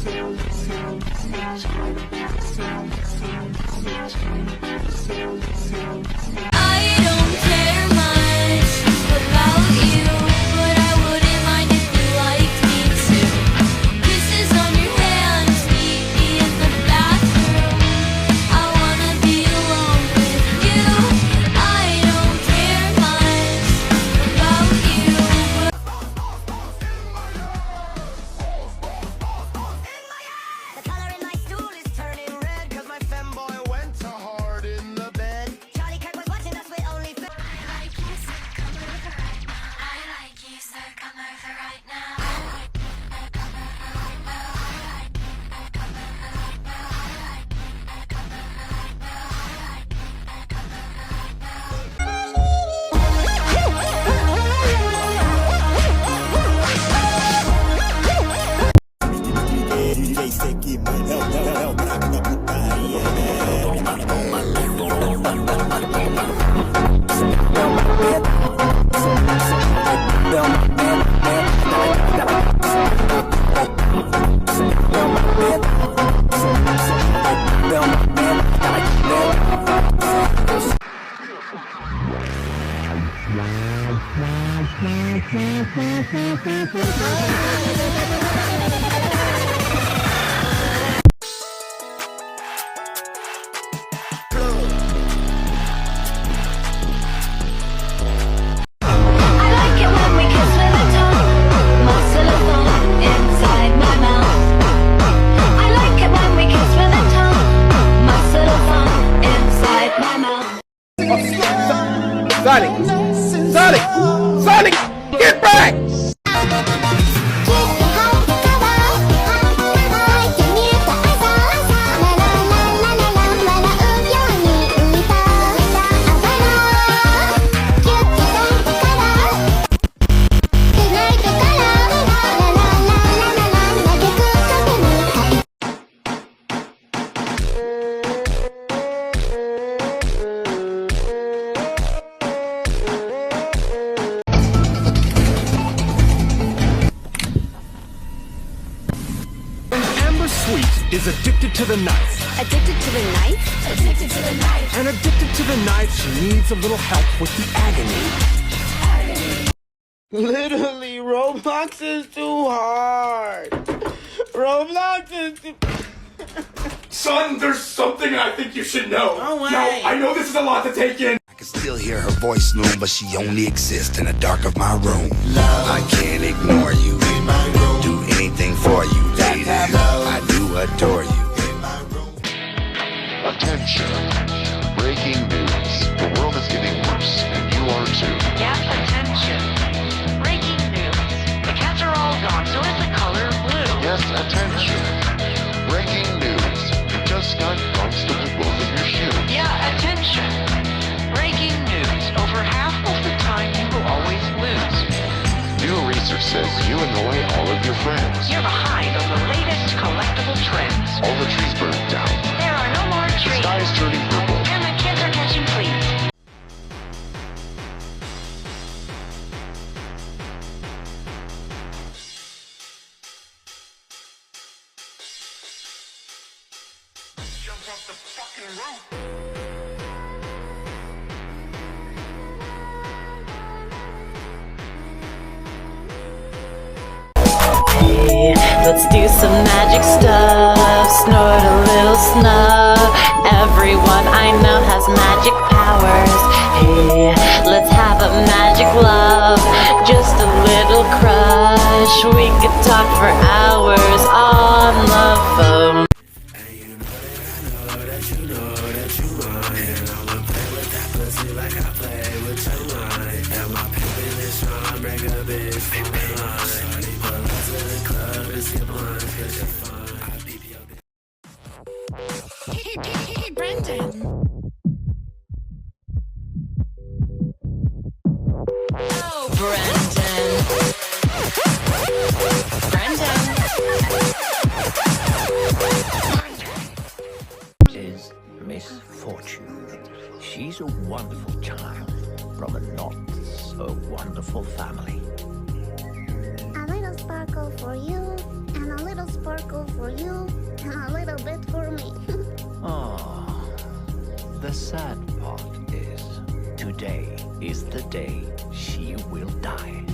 don't care much about you, but I wouldn't mind if you liked me too. Kisses on your hands, meet me in the bathroom. I wanna be alone with you. I don't care much about you, The color in my stool is turning red, cause my femboy went too hard in the bed. Charlie Kirk was watching us with only I like you, so come over right now. I like you, so come over right now. I like it when we kiss with a tongue, my silicone inside my mouth. I like it when we kiss with a tongue, my silicone inside my mouth. Sonic! Sonic! Sonic! Get back! Sweet is addicted to the knife. Addicted to the knife? Addicted to the knife. And addicted to the knife, she needs a little help with the agony. Literally, Roblox is too hard. Roblox is too... Son, there's something I think you should know. No way. Now, I know this is a lot to take in. I can still hear her voice loom, but she only exists in the dark of my room. I can't ignore you. Do anything for you, lady. I do adore you. Attention. Breaking news. The world is getting worse, and you are too. Yes, attention. Breaking news. The cats are all gone, so is the color blue. Yes, attention. Breaking news. You just got punched with both of your shoes. Yeah, attention. Breaking news. Over half of the time you will always lose. New research says you annoy all of your friends. You're behind on the latest collectible trends. All the trees burned down. There are no more The trees. sky is turning purple. And the kids are catching fleas. Jump off the fucking roof. Let's do some magic stuff, snort a little snug. Everyone I know has magic powers. Hey, let's have a magic love, just a little crush. We could talk for hours on the phone. Hey, Brendan. Oh, Brendan. Is Miss Fortune. She's a wonderful child from a not so wonderful family. A little sparkle for you, and a little sparkle for for you and a little bit for me. Ah, the sad part is, today is the day she will die.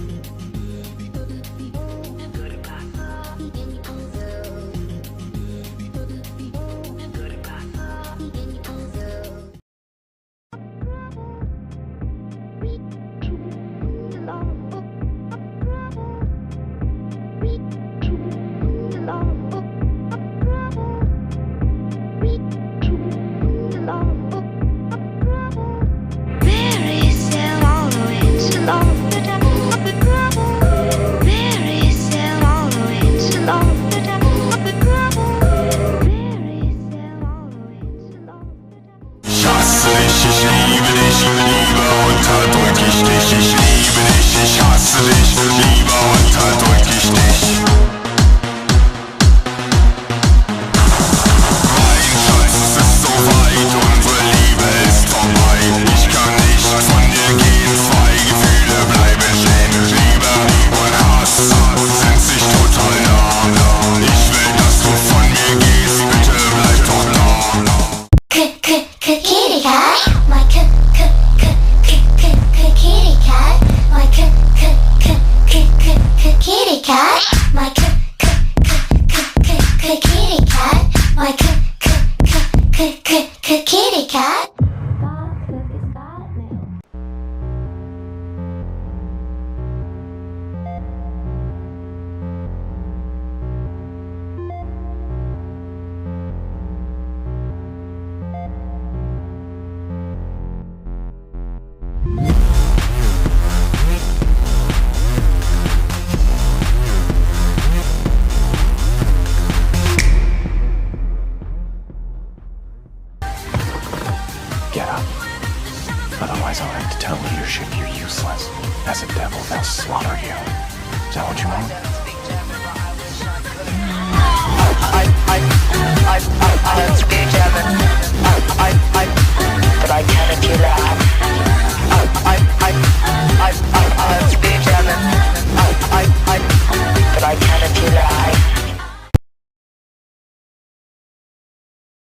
Kitty cat, my kitty cat, my kitty cat, my kitty cat, my kitty cat.